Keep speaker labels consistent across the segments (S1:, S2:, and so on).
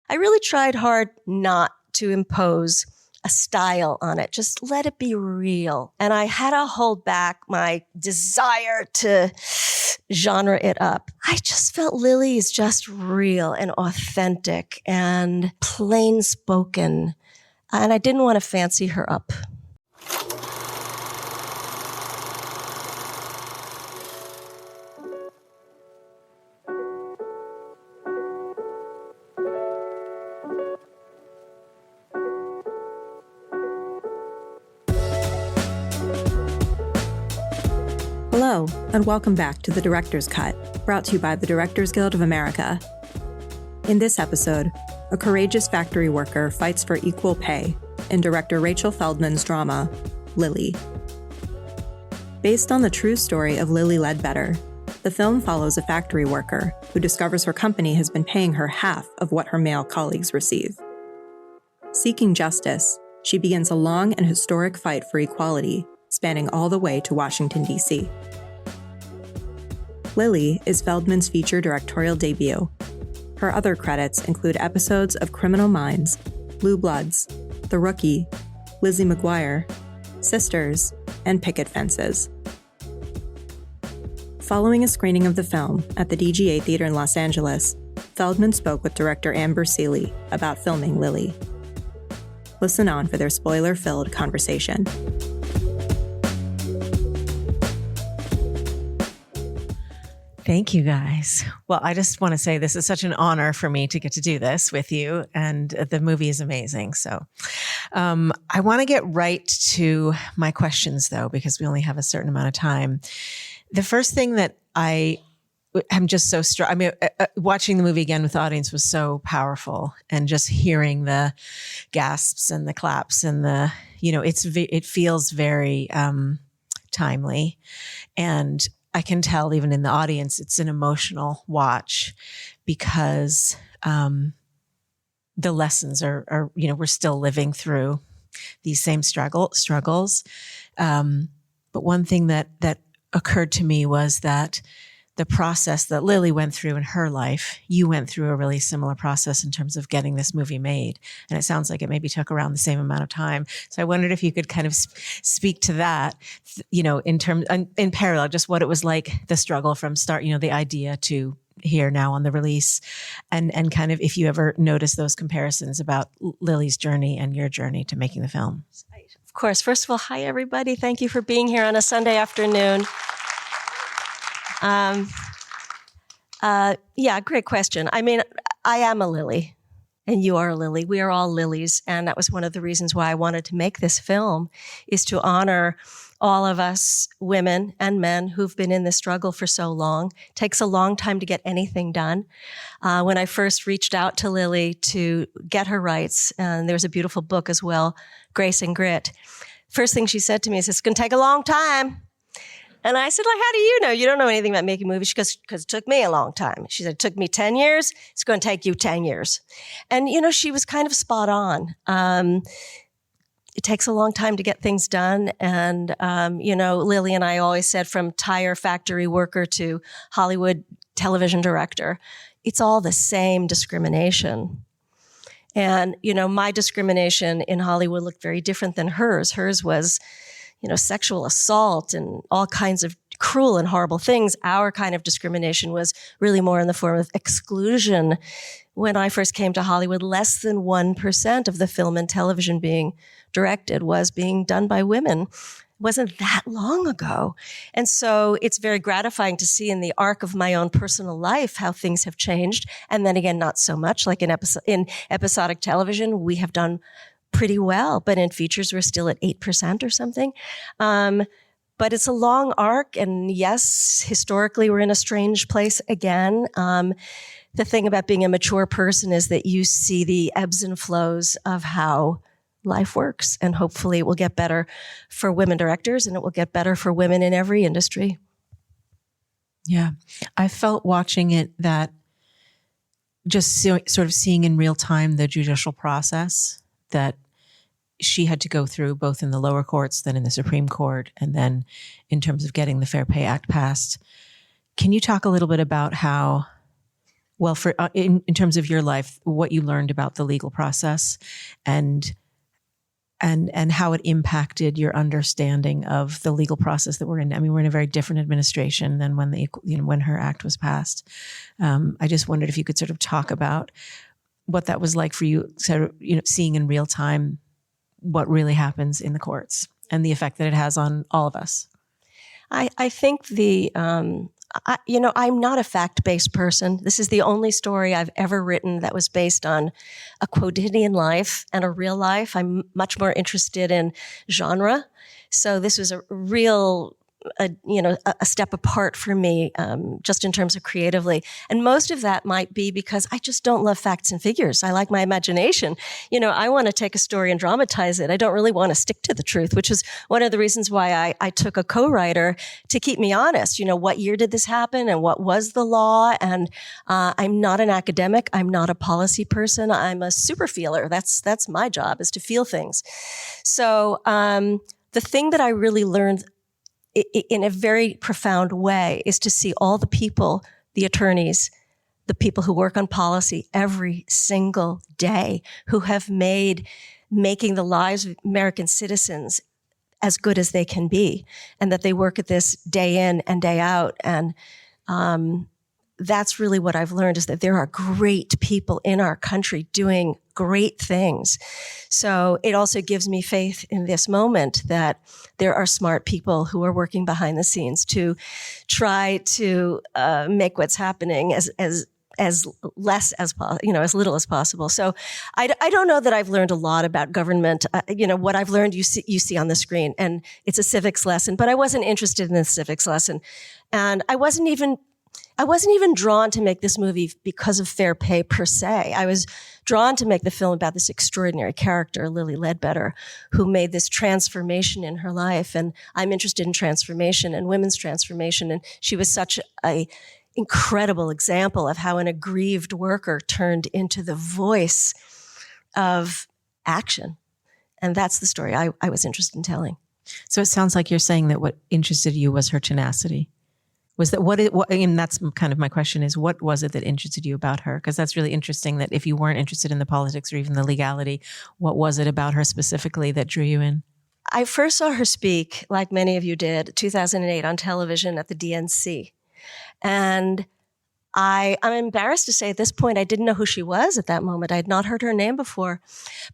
S1: I really tried hard not to impose a style on it. Just let it be real. And I had to hold back my desire to genre it up. I just felt Lilly is just real and authentic and plain spoken. And I didn't want to fancy her up.
S2: Hello, and welcome back to The Director's Cut, brought to you by the Directors Guild of America. In this episode, a courageous factory worker fights for equal pay in director Rachel Feldman's drama, Lilly. Based on the true story of Lilly Ledbetter, the film follows a factory worker who discovers her company has been paying her half of what her male colleagues receive. Seeking justice, she begins a long and historic fight for equality, spanning all the way to Washington, D.C. Lilly is Feldman's feature directorial debut. Her other credits include episodes of Criminal Minds, Blue Bloods, The Rookie, Lizzie McGuire, Sisters, and Picket Fences. Following a screening of the film at the DGA Theater in Los Angeles, Feldman spoke with director Amber Sealey about filming Lilly. Listen on for their spoiler-filled conversation.
S3: Thank you, guys. Well, I just want to say this is such an honor for me to get to do this with you, and the movie is amazing. So I want to get right to my questions, though, because we only have a certain amount of time. The first thing that I am just so struck, watching the movie again with the audience was so powerful, and just hearing the gasps and the claps and the, it feels very timely. And I can tell even in the audience, it's an emotional watch because the lessons are, we're still living through these same struggles. But one thing that occurred to me was that the process that Lilly went through in her life, you went through a really similar process in terms of getting this movie made. And it sounds like it maybe took around the same amount of time. So I wondered if you could kind of speak to that, in parallel, just what it was like, the struggle from start, the idea to here now on the release, and kind of if you ever noticed those comparisons about Lilly's journey and your journey to making the film.
S1: Of course. First of all, hi, everybody. Thank you for being here on a Sunday afternoon. Great question. I am a Lilly, and you are a Lilly. We are all Lillies, and that was one of the reasons why I wanted to make this film, is to honor all of us women and men who've been in this struggle for so long. It takes a long time to get anything done. When I first reached out to Lilly to get her rights, and there's a beautiful book as well, Grace and Grit, first thing she said to me is, it's going to take a long time. And I said, how do you know? You don't know anything about making movies. She goes, because it took me a long time. She said, it took me 10 years. It's going to take you 10 years. And, she was kind of spot on. It takes a long time to get things done. And, Lilly and I always said, from tire factory worker to Hollywood television director, it's all the same discrimination. And, my discrimination in Hollywood looked very different than hers. Hers was, sexual assault and all kinds of cruel and horrible things. Our kind of discrimination was really more in the form of exclusion. When I first came to Hollywood, less than 1% of the film and television being directed was being done by women. It wasn't that long ago. And so it's very gratifying to see in the arc of my own personal life how things have changed. And then again, not so much. Like in episodic television, we have done pretty well, but in features, we're still at 8% or something. But it's a long arc. And yes, historically, we're in a strange place again. The thing about being a mature person is that you see the ebbs and flows of how life works. And hopefully it will get better for women directors, and it will get better for women in every industry.
S3: Yeah. I felt watching it that just sort of seeing in real time the judicial process that she had to go through, both in the lower courts, then in the Supreme Court, and then in terms of getting the Fair Pay Act passed. Can you talk a little bit about how Well, for in terms of your life, what you learned about the legal process and how it impacted your understanding of the legal process that we're in. I mean, we're in a very different administration than when her act was passed. I just wondered if you could sort of talk about what that was like for you, sort of, seeing in real time what really happens in the courts and the effect that it has on all of us.
S1: I think I'm not a fact-based person. This is the only story I've ever written that was based on a quotidian life and a real life. I'm much more interested in genre. So this was a real, a step apart for me, just in terms of creatively. And most of that might be because I just don't love facts and figures. I like my imagination. I want to take a story and dramatize it. I don't really want to stick to the truth, which is one of the reasons why I took a co-writer to keep me honest. What year did this happen and what was the law? And I'm not an academic. I'm not a policy person. I'm a super feeler. That's my job, is to feel things. So the thing that I really learned in a very profound way is to see all the people, the attorneys, the people who work on policy every single day, who have making the lives of American citizens as good as they can be, and that they work at this day in and day out. And that's really what I've learned, is that there are great people in our country doing great things. So it also gives me faith in this moment that there are smart people who are working behind the scenes to try to make what's happening as less as as little as possible. So I don't know that I've learned a lot about government. What I've learned you see on the screen, and it's a civics lesson. But I wasn't interested in the civics lesson, and I wasn't even drawn to make this movie because of fair pay per se. I was drawn to make the film about this extraordinary character, Lilly Ledbetter, who made this transformation in her life. And I'm interested in transformation and women's transformation. And she was such an incredible example of how an aggrieved worker turned into the voice of action. And that's the story I was interested in telling.
S3: So it sounds like you're saying that what interested you was her tenacity. Was that and that's kind of my question, is what was it that interested you about her? Because that's really interesting, that if you weren't interested in the politics or even the legality, what was it about her specifically that drew you in?
S1: I first saw her speak, like many of you did, 2008 on television at the DNC. And I'm embarrassed to say at this point, I didn't know who she was at that moment. I had not heard her name before.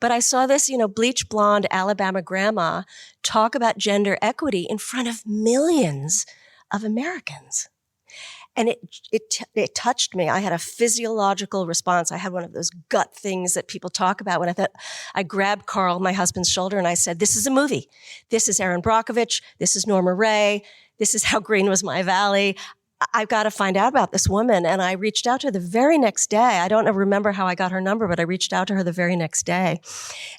S1: But I saw this, bleach blonde Alabama grandma talk about gender equity in front of millions of Americans. And it touched me. I had a physiological response. I had one of those gut things that people talk about. When I grabbed Carl, my husband's shoulder, and I said, "This is a movie. This is Erin Brockovich. This is Norma Ray. This is How Green Was My Valley. I've got to find out about this woman." And I reached out to her the very next day. I don't remember how I got her number, but I reached out to her the very next day.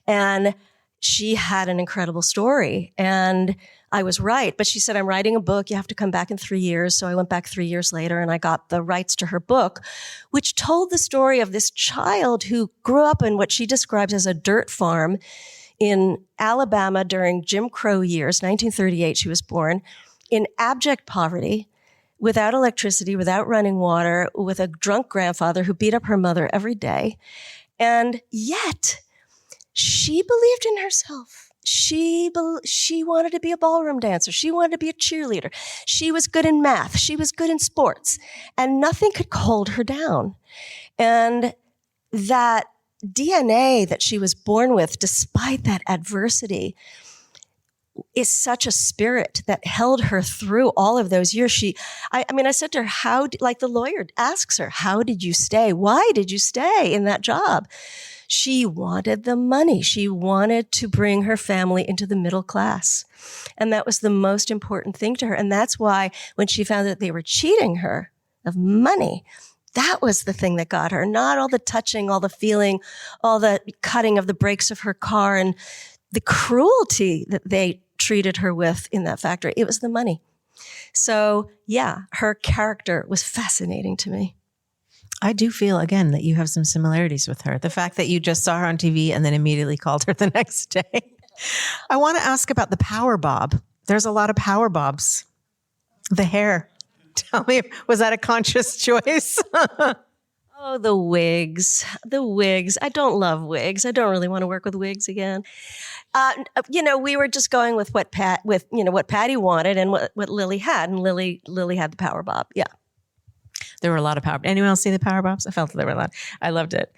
S1: And she had an incredible story. And I was right. But she said, "I'm writing a book. You have to come back in 3 years." So I went back 3 years later, and I got the rights to her book, which told the story of this child who grew up in what she describes as a dirt farm in Alabama during Jim Crow years. 1938, she was born, in abject poverty, without electricity, without running water, with a drunk grandfather who beat up her mother every day. And yet, she believed in herself. She wanted to be a ballroom dancer. She wanted to be a cheerleader. She was good in math. She was good in sports. And nothing could hold her down. And that DNA that she was born with, despite that adversity, is such a spirit that held her through all of those years. I said to her, like the lawyer asks her, "How did you stay? Why did you stay in that job?" She wanted the money. She wanted to bring her family into the middle class. And that was the most important thing to her. And that's why when she found that they were cheating her of money, that was the thing that got her. Not all the touching, all the feeling, all the cutting of the brakes of her car and the cruelty that they treated her with in that factory. It was the money. So yeah, her character was fascinating to me.
S3: I do feel, again, that you have some similarities with her. The fact that you just saw her on TV and then immediately called her the next day. I want to ask about the power bob. There's a lot of power bobs. The hair. Tell me, was that a conscious choice?
S1: Oh, the wigs, the wigs. I don't love wigs. I don't really want to work with wigs again. We were just going with what what Patty wanted and what Lily had, and Lily had the power bob. Yeah.
S3: There were a lot of power. Anyone else see the power bobs? I felt there were a lot. I loved it.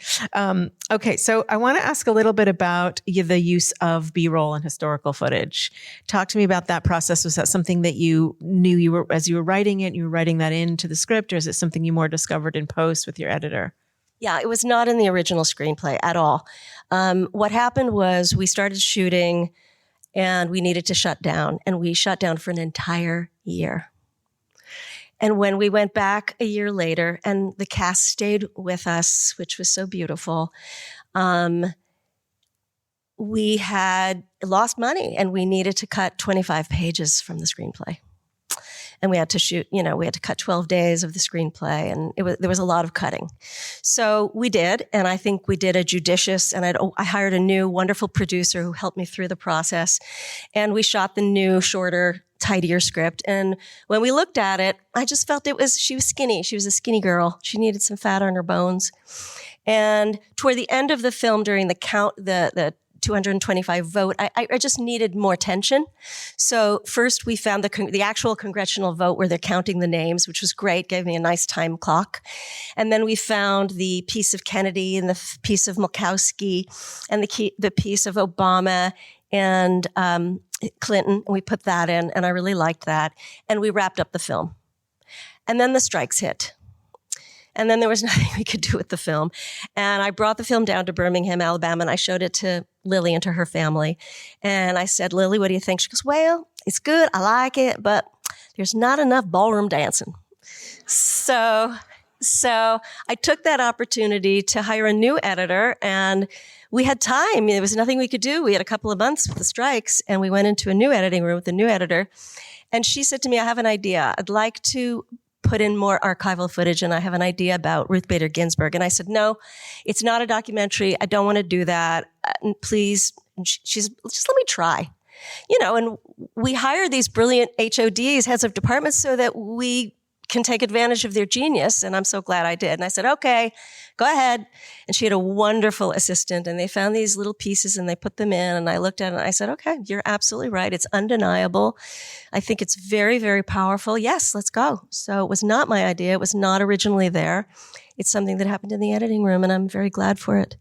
S3: Okay, so I want to ask a little bit about the use of B-roll and historical footage. Talk to me about that process. Was that something that you knew as you were writing it, you were writing that into the script, or is it something you more discovered in post with your editor?
S1: Yeah, it was not in the original screenplay at all. What happened was we started shooting and we needed to shut down, and we shut down for an entire year. And when we went back a year later and the cast stayed with us, which was so beautiful, we had lost money and we needed to cut 25 pages from the screenplay. And we had to shoot, we had to cut 12 days of the screenplay, and there was a lot of cutting. So we did, and I think we did a judicious, and I hired a new wonderful producer who helped me through the process. And we shot the new, shorter, tidier script. And when we looked at it, I just felt she was skinny. She was a skinny girl. She needed some fat on her bones. And toward the end of the film, during the 225 vote, I just needed more tension. So first we found the actual congressional vote where they're counting the names, which was great, gave me a nice time clock. And then we found the piece of Kennedy and the piece of Murkowski and the piece of Obama and Clinton, and we put that in, and I really liked that. And we wrapped up the film. And then the strikes hit. And then there was nothing we could do with the film. And I brought the film down to Birmingham, Alabama, and I showed it to Lily and to her family. And I said, Lily, what do you think? She goes, well, it's good. I like it, but there's not enough ballroom dancing. So I took that opportunity to hire a new editor, and we had time. There was nothing we could do. We had a couple of months with the strikes, and we went into a new editing room with a new editor. And she said to me, I have an idea. I'd like to put in more archival footage, and I have an idea about Ruth Bader Ginsburg. And I said, no, it's not a documentary. I don't want to do that. Please. She's just let me try. And we hire these brilliant HODs, heads of departments, so that we can take advantage of their genius. And I'm so glad I did. And I said, okay, go ahead. And she had a wonderful assistant, and they found these little pieces and they put them in, and I looked at it and I said, okay, you're absolutely right. It's undeniable. I think it's very, very powerful. Yes, let's go. So it was not my idea. It was not originally there. It's something that happened in the editing room, and I'm very glad for it.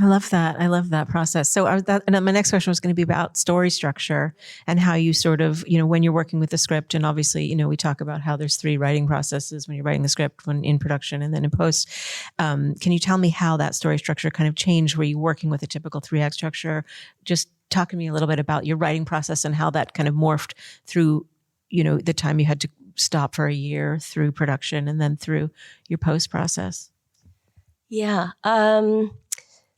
S3: I love that. I love that process. So and my next question was going to be about story structure and how you sort of, when you're working with the script, and obviously, we talk about how there's 3 writing processes when you're writing the script, when in production and then in post. Can you tell me how that story structure kind of changed? Were you working with a typical 3-act structure? Just talk to me a little bit about your writing process and how that kind of morphed through, the time you had to stop for a year through production and then through your post process.
S1: Yeah.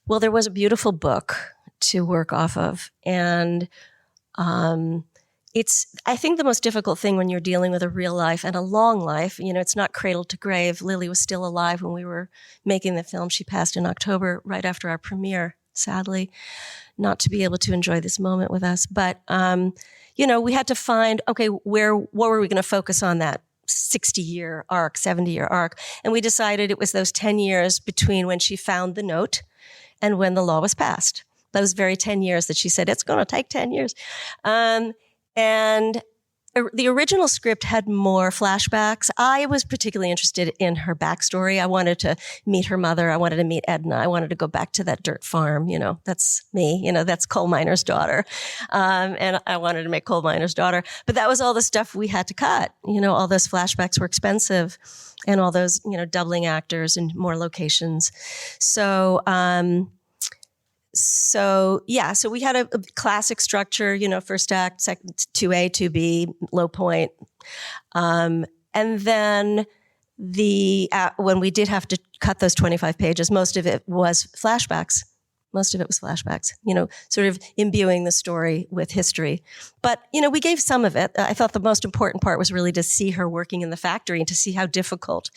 S1: Well, there was a beautiful book to work off of. And I think the most difficult thing when you're dealing with a real life and a long life, it's not cradle to grave. Lily was still alive when we were making the film. She passed in October, right after our premiere, sadly, not to be able to enjoy this moment with us. But, we had to find, okay, what were we going to focus on that 60-year arc, 70-year arc? And we decided it was those 10 years between when she found the note and when the law was passed. Those very 10 years that she said, it's going to take 10 years. And the original script had more flashbacks. I was particularly interested in her backstory. I wanted to meet her mother. I wanted to meet Edna. I wanted to go back to that dirt farm. That's me. That's coal miner's daughter. And I wanted to make coal miner's daughter. But that was all the stuff we had to cut. All those flashbacks were expensive, and all those, doubling actors and more locations. So we had a classic structure, first act, second, 2A, 2B, low point. And then when we did have to cut those 25 pages, most of it was flashbacks. Sort of imbuing the story with history. But, we gave some of it. I thought the most important part was really to see her working in the factory and to see how difficult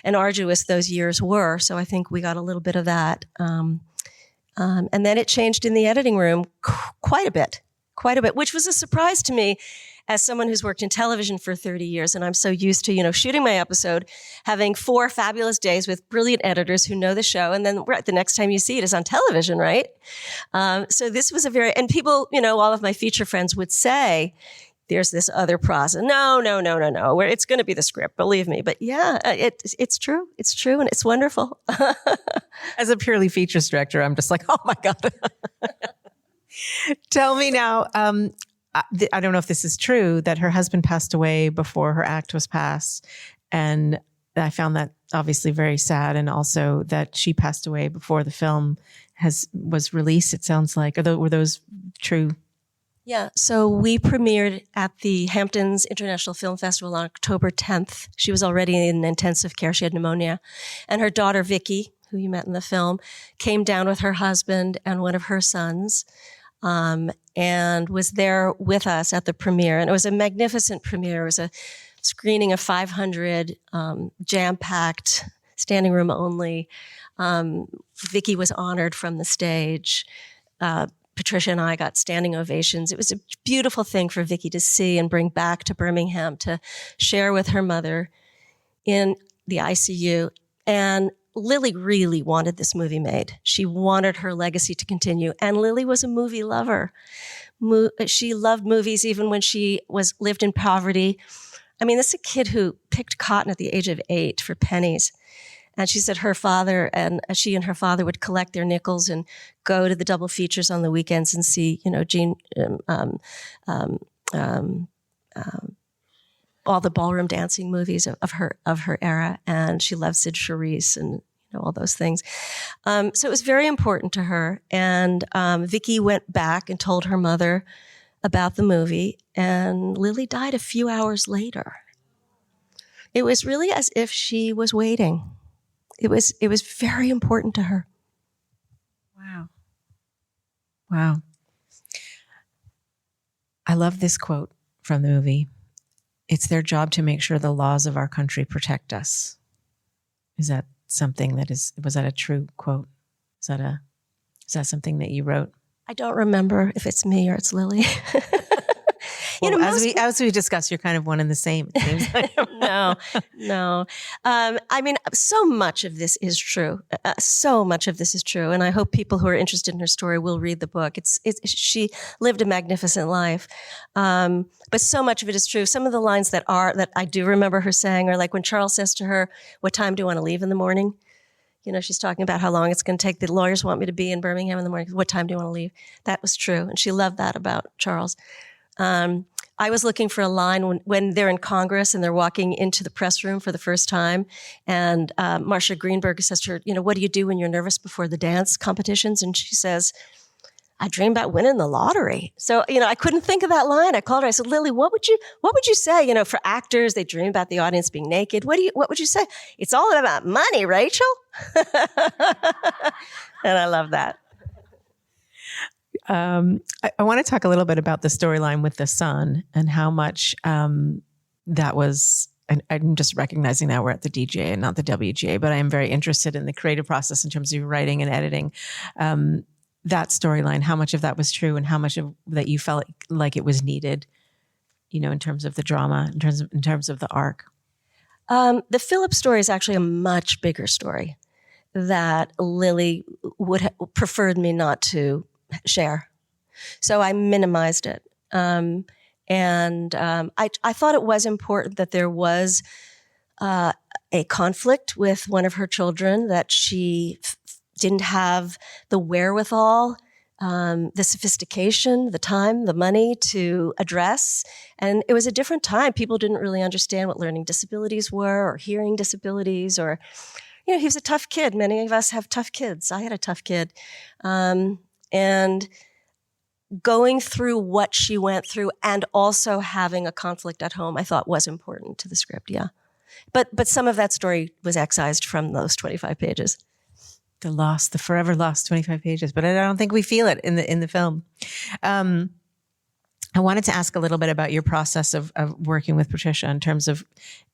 S1: and arduous those years were. So I think we got a little bit of that. And then it changed in the editing room quite a bit. quite a bit, which was a surprise to me as someone who's worked in television for 30 years. And I'm so used to, shooting my episode, having 4 fabulous days with brilliant editors who know the show. And then the next time you see it is on television, right? So this was and people, all of my feature friends would say, there's this other process. No. It's going to be the script, believe me. But yeah, it's true. It's true. And it's wonderful.
S3: As a purely features director, I'm just like, oh my God. Tell me now, I don't know if this is true, that her husband passed away before her act was passed. And I found that obviously very sad. And also that she passed away before the film was released, it sounds like. Were those true?
S1: Yeah, so we premiered at the Hamptons International Film Festival on October 10th. She was already in intensive care. She had pneumonia. And her daughter, Vicky, who you met in the film, came down with her husband and one of her sons, and was there with us at the premiere. And it was a magnificent premiere. It was a screening of 500, jam-packed, standing room only. Vicky was honored from the stage. Patricia and I got standing ovations. It was a beautiful thing for Vicky to see and bring back to Birmingham to share with her mother in the ICU. And Lilly really wanted this movie made. She wanted her legacy to continue. And Lilly was a movie lover. She loved movies even when she lived in poverty. I mean, this is a kid who picked cotton at the age of 8 for pennies. And she said she and her father would collect their nickels and go to the double features on the weekends and see, all the ballroom dancing movies of her era. And she loved Sid Charisse and all those things. So it was very important to her. And Vicky went back and told her mother about the movie. And Lilly died a few hours later. It was really as if she was waiting. It was very important to her.
S3: Wow. I love this quote from the movie. It's their job to make sure the laws of our country protect us. Is that something was that a true quote? Is that something that you wrote?
S1: I don't remember if it's me or it's Lilly.
S3: Well, as we discussed, you're kind of one and the same. It seems like.
S1: No. I mean, so much of this is true. And I hope people who are interested in her story will read the book. She lived a magnificent life. But so much of it is true. Some of the lines that I do remember her saying are like when Charles says to her, "What time do you want to leave in the morning?" She's talking about how long it's going to take. The lawyers want me to be in Birmingham in the morning. What time do you want to leave? That was true. And she loved that about Charles. I was looking for a line when they're in Congress and they're walking into the press room for the first time. And Marcia Greenberg says to her, what do you do when you're nervous before the dance competitions? And she says, I dream about winning the lottery. So, I couldn't think of that line. I called her. I said, Lilly, what would you say? For actors, they dream about the audience being naked. What would you say? It's all about money, Rachel. And I love that.
S3: I want to talk a little bit about the storyline with the son and how much that was, and I'm just recognizing now we're at the DGA and not the WGA, but I am very interested in the creative process in terms of writing and editing. That storyline, how much of that was true and how much of that you felt like it was needed, in terms of the drama, in terms of the arc?
S1: The Philip story is actually a much bigger story that Lilly would have preferred me not to share. So I minimized it. I thought it was important that there was a conflict with one of her children, that she didn't have the wherewithal, the sophistication, the time, the money to address. And it was a different time. People didn't really understand what learning disabilities were or hearing disabilities or, he was a tough kid. Many of us have tough kids. I had a tough kid. And going through what she went through and also having a conflict at home, I thought was important to the script, yeah. But some of that story was excised from those 25 pages.
S3: The forever lost 25 pages, but I don't think we feel it in the film. I wanted to ask a little bit about your process of working with Patricia in terms of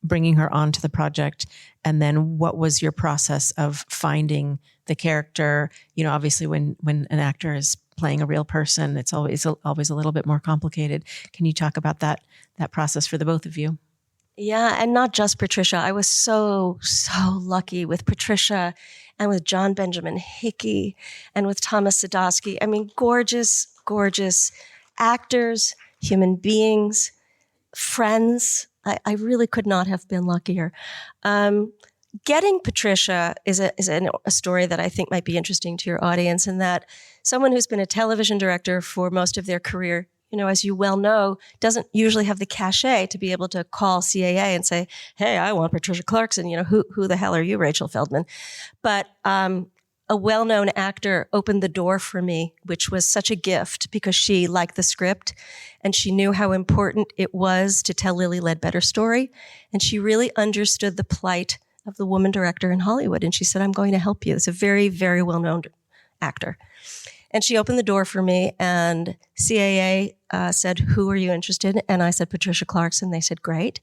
S3: bringing her onto the project, and then what was your process of finding the character? Obviously when an actor is playing a real person. It's always a little bit more complicated. Can you talk about that process for the both of you?
S1: Yeah, and not just Patricia. I was so lucky with Patricia and with John Benjamin Hickey and with Thomas Sadowski. I mean, gorgeous actors, human beings, friends. I really could not have been luckier. Getting Patricia is a story that I think might be interesting to your audience, in that someone who's been a television director for most of their career, as you well know, doesn't usually have the cachet to be able to call CAA and say, hey, I want Patricia Clarkson. Who the hell are you, Rachel Feldman? But a well-known actor opened the door for me, which was such a gift, because she liked the script and she knew how important it was to tell Lilly Ledbetter's story. And she really understood the plight of the woman director in Hollywood. And she said, I'm going to help you. It's a very, very well-known actor. And she opened the door for me, and CAA said, who are you interested in? And I said, Patricia Clarkson. They said, great.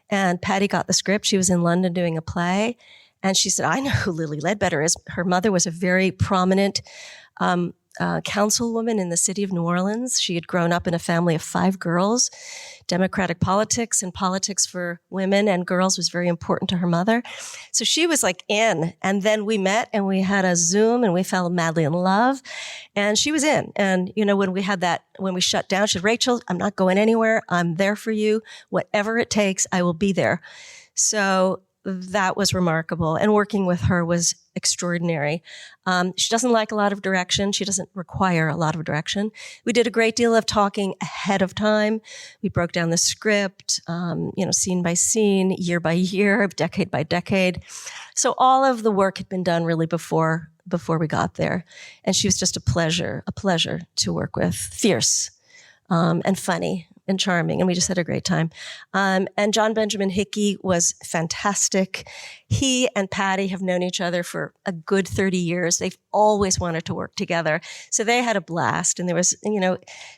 S1: And Patty got the script. She was in London doing a play. And she said, I know who Lilly Ledbetter is. Her mother was a very prominent councilwoman in the city of New Orleans. She had grown up in a family of 5 girls. Democratic politics and politics for women and girls was very important to her mother. So she was like in. And then we met and we had a Zoom and we fell madly in love. And she was in. And, when we shut down, she said, Rachel, I'm not going anywhere. I'm there for you. Whatever it takes, I will be there. So that was remarkable. And working with her was extraordinary. She doesn't like a lot of direction. She doesn't require a lot of direction. We did a great deal of talking ahead of time. We broke down the script, scene by scene, year by year, decade by decade. So all of the work had been done really before we got there. And she was just a pleasure to work with. Fierce, and funny and charming, and we just had a great time. And John Benjamin Hickey was fantastic. He and Patty have known each other for a good 30 years. They've always wanted to work together. So they had a blast, and there was,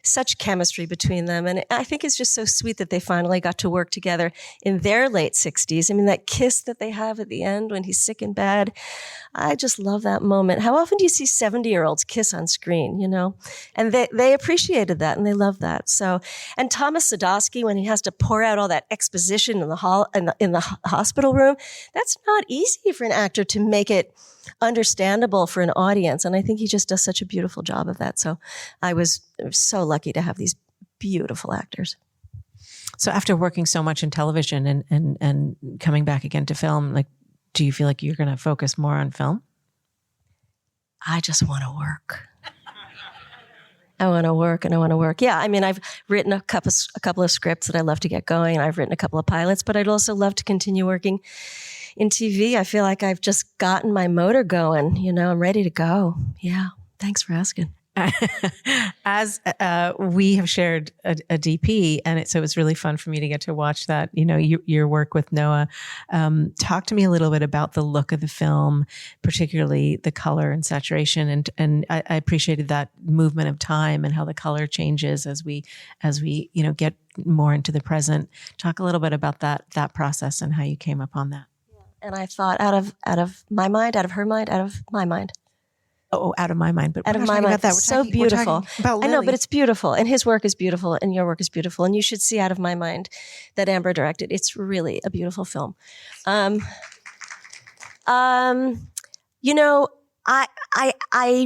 S1: such chemistry between them. And I think it's just so sweet that they finally got to work together in their late 60s. I mean, that kiss that they have at the end when he's sick in bed, I just love that moment. How often do you see 70-year-olds kiss on screen, And they appreciated that, and they loved that. So, and Thomas Sadowski, when he has to pour out all that exposition in the hospital room, that's not easy for an actor to make it understandable for an audience. And I think he just does such a beautiful job of that. So I was so lucky to have these beautiful actors.
S3: So after working so much in television and coming back again to film, do you feel like you're going to focus more on film?
S1: I just want to work. I want to work and I want to work. Yeah, I mean, I've written a couple of scripts that I love to get going. I've written a couple of pilots, but I'd also love to continue working in TV. I feel like I've just gotten my motor going. I'm ready to go. Yeah, thanks for asking.
S3: As we have shared a DP, and so it was really fun for me to get to watch that. Your work with Noah. Talk to me a little bit about the look of the film, particularly the color and saturation, and I appreciated that movement of time and how the color changes as we get more into the present. Talk a little bit about that process and how you came upon that.
S1: And I thought out of my mind, out of her mind, out of my mind.
S3: Oh, out of my mind, but
S1: out of my mind. About that. So beautiful.
S3: About
S1: I know, but it's beautiful, and his work is beautiful, and your work is beautiful, and you should see Out of My Mind that Amber directed. It's really a beautiful film. I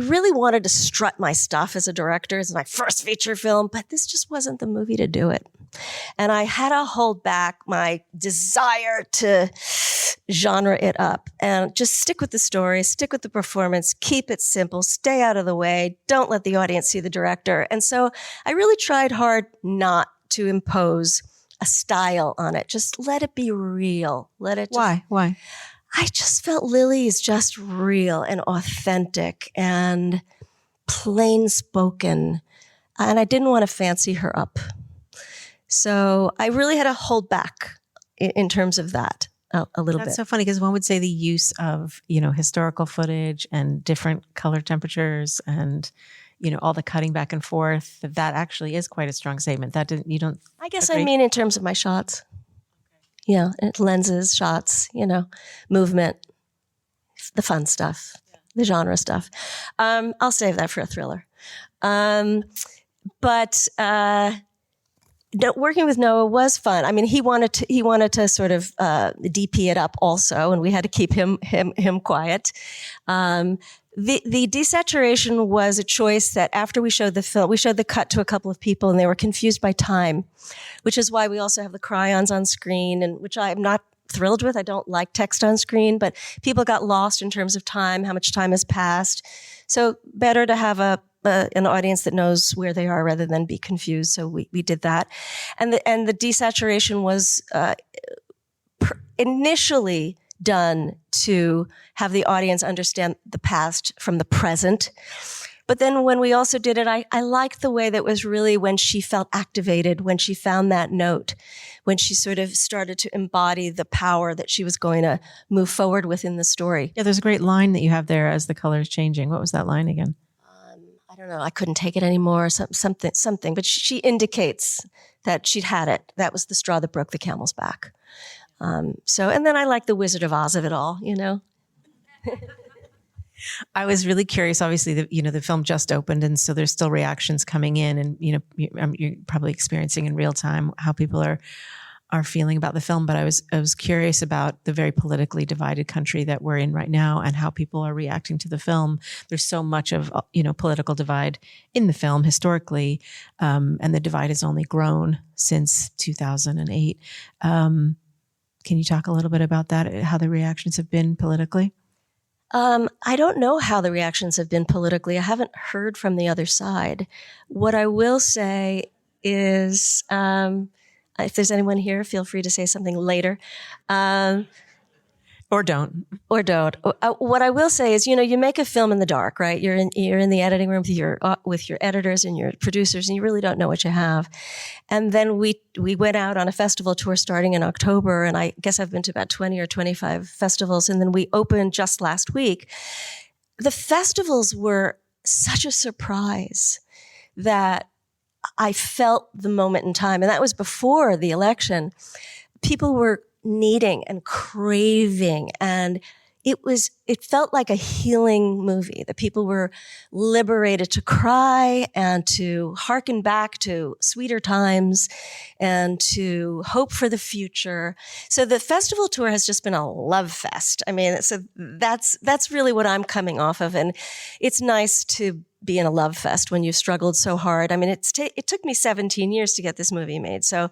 S1: really wanted to strut my stuff as a director. It's my first feature film, but this just wasn't the movie to do it. And I had to hold back my desire to genre it up and just stick with the story, stick with the performance, keep it simple, stay out of the way, don't let the audience see the director. And so I really tried hard not to impose a style on it. Just let it be real.
S3: Why?
S1: I just felt Lilly is just real and authentic and plain spoken. And I didn't want to fancy her up. So I really had to hold back in terms of that a little bit.
S3: That's so funny because one would say the use of, historical footage and different color temperatures and, all the cutting back and forth, that actually is quite a strong statement. You don't.
S1: I guess
S3: agree?
S1: I mean in terms of my shots. Yeah, lenses, shots, movement, the fun stuff. the genre stuff. I'll save that for a thriller. But working with Noah was fun. I mean, he wanted to sort of DP it up also, and we had to keep him quiet. The desaturation was a choice that after we showed the film, we showed the cut to a couple of people, and they were confused by time, which is why we also have the crayons on screen, and which I'm not thrilled with. I don't like text on screen, but people got lost in terms of time, how much time has passed. So better to have an audience that knows where they are rather than be confused. So we did that. And the desaturation was initially done to have the audience understand the past from the present. But then when we also did it, I liked the way that was really when she felt activated, when she found that note, when she sort of started to embody the power that she was going to move forward within the story.
S3: Yeah, there's a great line that you have there as the color is changing. What was that line again?
S1: I don't know. I couldn't take it anymore. Something. But she indicates that she'd had it. That was the straw that broke the camel's back. And then I like the Wizard of Oz of it all, you know.
S3: I was really curious. Obviously, the film just opened, and so there's still reactions coming in, and you're probably experiencing in real time how people are feeling about the film. But I was curious about the very politically divided country that we're in right now, and how people are reacting to the film. There's so much of political divide in the film historically, and the divide has only grown since 2008. Can you talk a little bit about that? How the reactions have been politically?
S1: I don't know how the reactions have been politically. I haven't heard from the other side. What I will say is, if there's anyone here, feel free to say something later.
S3: Or don't.
S1: What I will say is, you make a film in the dark, right? You're in the editing room with your editors and your producers, and you really don't know what you have. And then we went out on a festival tour starting in October, and I guess I've been to about 20 or 25 festivals, and then we opened just last week. The festivals were such a surprise that I felt the moment in time, and that was before the election. People were needing and craving, and it felt like a healing movie. The people were liberated to cry and to hearken back to sweeter times and to hope for the future. So the festival tour has just been a love fest. I mean, so that's really what I'm coming off of, and it's nice to be in a love fest when you've struggled so hard. I mean, it took me 17 years to get this movie made, so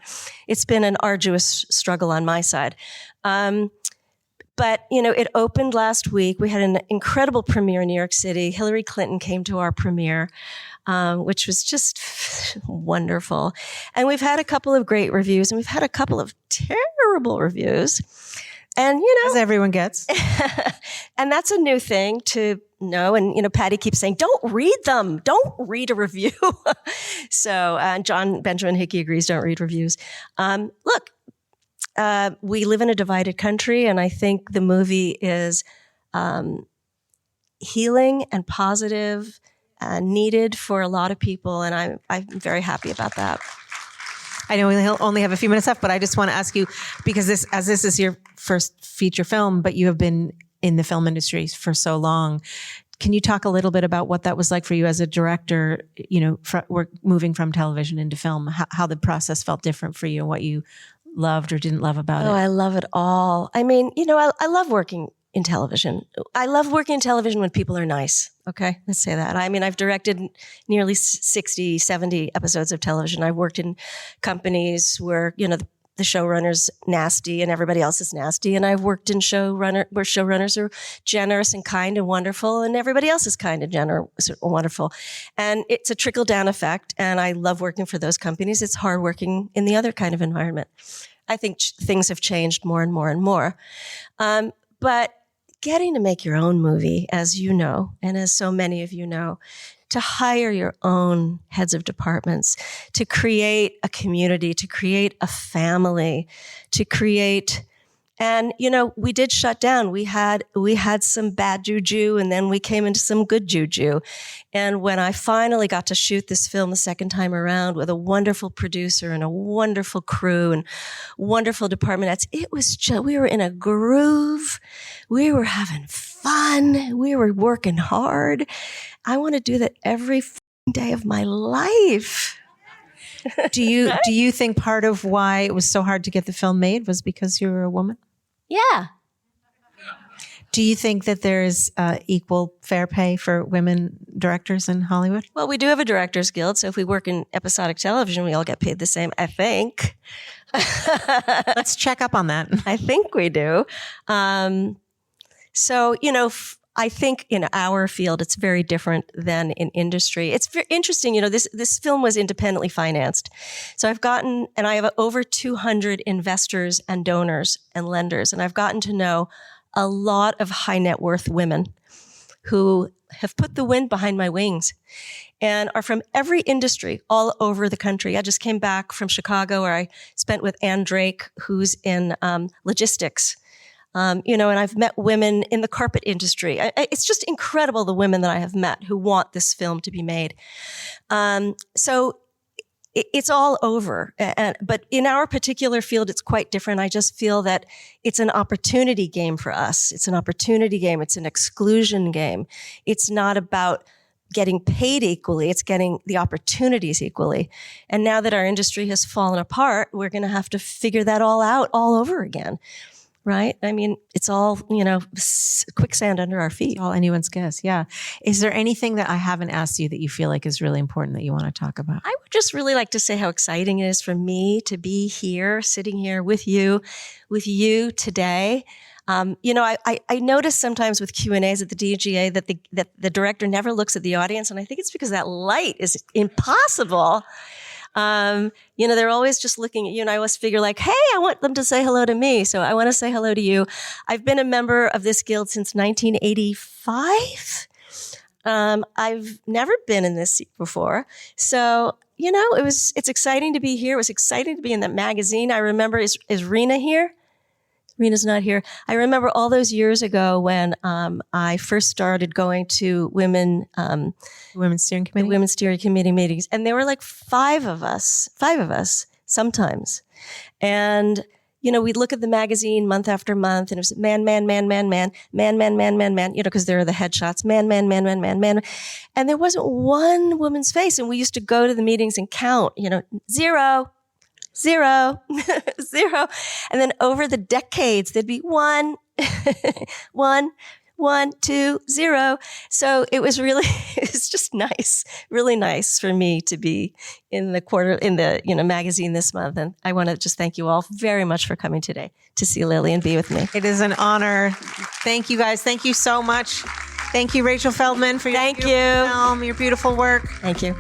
S1: it's been an arduous struggle on my side. But, it opened last week. We had an incredible premiere in New York City. Hillary Clinton came to our premiere, which was just wonderful. And we've had a couple of great reviews, and we've had a couple of terrible reviews. And,
S3: as everyone gets.
S1: And that's a new thing to know. And, Patty keeps saying, don't read them. Don't read a review. So, John Benjamin Hickey agrees, don't read reviews. Look, we live in a divided country, and I think the movie is healing and positive and needed for a lot of people, and I'm very happy about that.
S3: I know we only have a few minutes left, but I just want to ask you, because this is your first feature film, but you have been in the film industry for so long. Can you talk a little bit about what that was like for you as a director, we're moving from television into film, how the process felt different for you and what you loved or didn't love about it?
S1: Oh, I love it all. I mean, I love working in television. I love working in television when people are nice. Okay, let's say that. I mean, I've directed nearly 60, 70 episodes of television. I've worked in companies where, the showrunner's nasty and everybody else is nasty. And I've worked in where showrunners are generous and kind and wonderful, and everybody else is kind and generous and wonderful. And it's a trickle-down effect, and I love working for those companies. It's hard working in the other kind of environment. I think things have changed more and more and more. But getting to make your own movie, as you know, and as so many of you know, to hire your own heads of departments, to create a community, to create a family, to create And, we did shut down. We had some bad juju, and then we came into some good juju. And when I finally got to shoot this film the second time around with a wonderful producer and a wonderful crew and wonderful department heads, it was just, we were in a groove. We were having fun. We were working hard. I want to do that every day of my life.
S3: Do you think part of why it was so hard to get the film made was because you were a woman?
S1: Yeah.
S3: Do you think that there's equal fair pay for women directors in Hollywood?
S1: Well, we do have a Directors Guild, so if we work in episodic television, we all get paid the same, I think.
S3: Let's check up on that.
S1: I think we do. So, I think in our field, it's very different than in industry. It's very interesting. This film was independently financed. So I have over 200 investors and donors and lenders. And I've gotten to know a lot of high net worth women who have put the wind behind my wings and are from every industry all over the country. I just came back from Chicago where I spent with Ann Drake, who's in logistics. And I've met women in the carpet industry. It's just incredible, the women that I have met who want this film to be made. So it's all over. But in our particular field, it's quite different. I just feel that it's an opportunity game for us. It's an opportunity game. It's an exclusion game. It's not about getting paid equally. It's getting the opportunities equally. And now that our industry has fallen apart, we're going to have to figure that all out all over again. Right? I mean, it's all, quicksand under our feet.
S3: It's all anyone's guess. Yeah. Is there anything that I haven't asked you that you feel like is really important that you want to talk about?
S1: I would just really like to say how exciting it is for me to be here, sitting here with you today. I notice sometimes with Q&As at the DGA that the director never looks at the audience. And I think it's because that light is impossible. They're always just looking at you, and I always figure like, hey, I want them to say hello to me. So I want to say hello to you. I've been a member of this guild since 1985. I've never been in this seat before. So, it's exciting to be here. It was exciting to be in that magazine. I remember, is Rena here? Rena's not here. I remember all those years ago when I first started going to Women's Steering Committee meetings, and there were like five of us sometimes. And, we'd look at the magazine month after month, and it was man, because there are the headshots, man. And there wasn't one woman's face. And we used to go to the meetings and count, 0. And then over the decades, there'd be 1, 2, 0. So it's just nice, really nice for me to be in the magazine this month. And I want to just thank you all very much for coming today to see Lilly and be with me.
S3: It is an honor. Thank you guys. Thank you so much. Thank you, Rachel Feldman, for your film, your beautiful work.
S1: Thank you.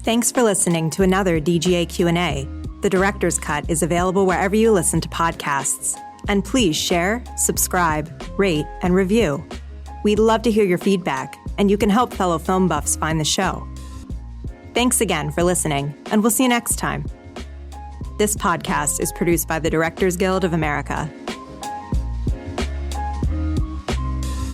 S2: Thanks for listening to another DGA Q&A. The Director's Cut is available wherever you listen to podcasts. And please share, subscribe, rate, and review. We'd love to hear your feedback, and you can help fellow film buffs find the show. Thanks again for listening, and we'll see you next time. This podcast is produced by the Directors Guild of America.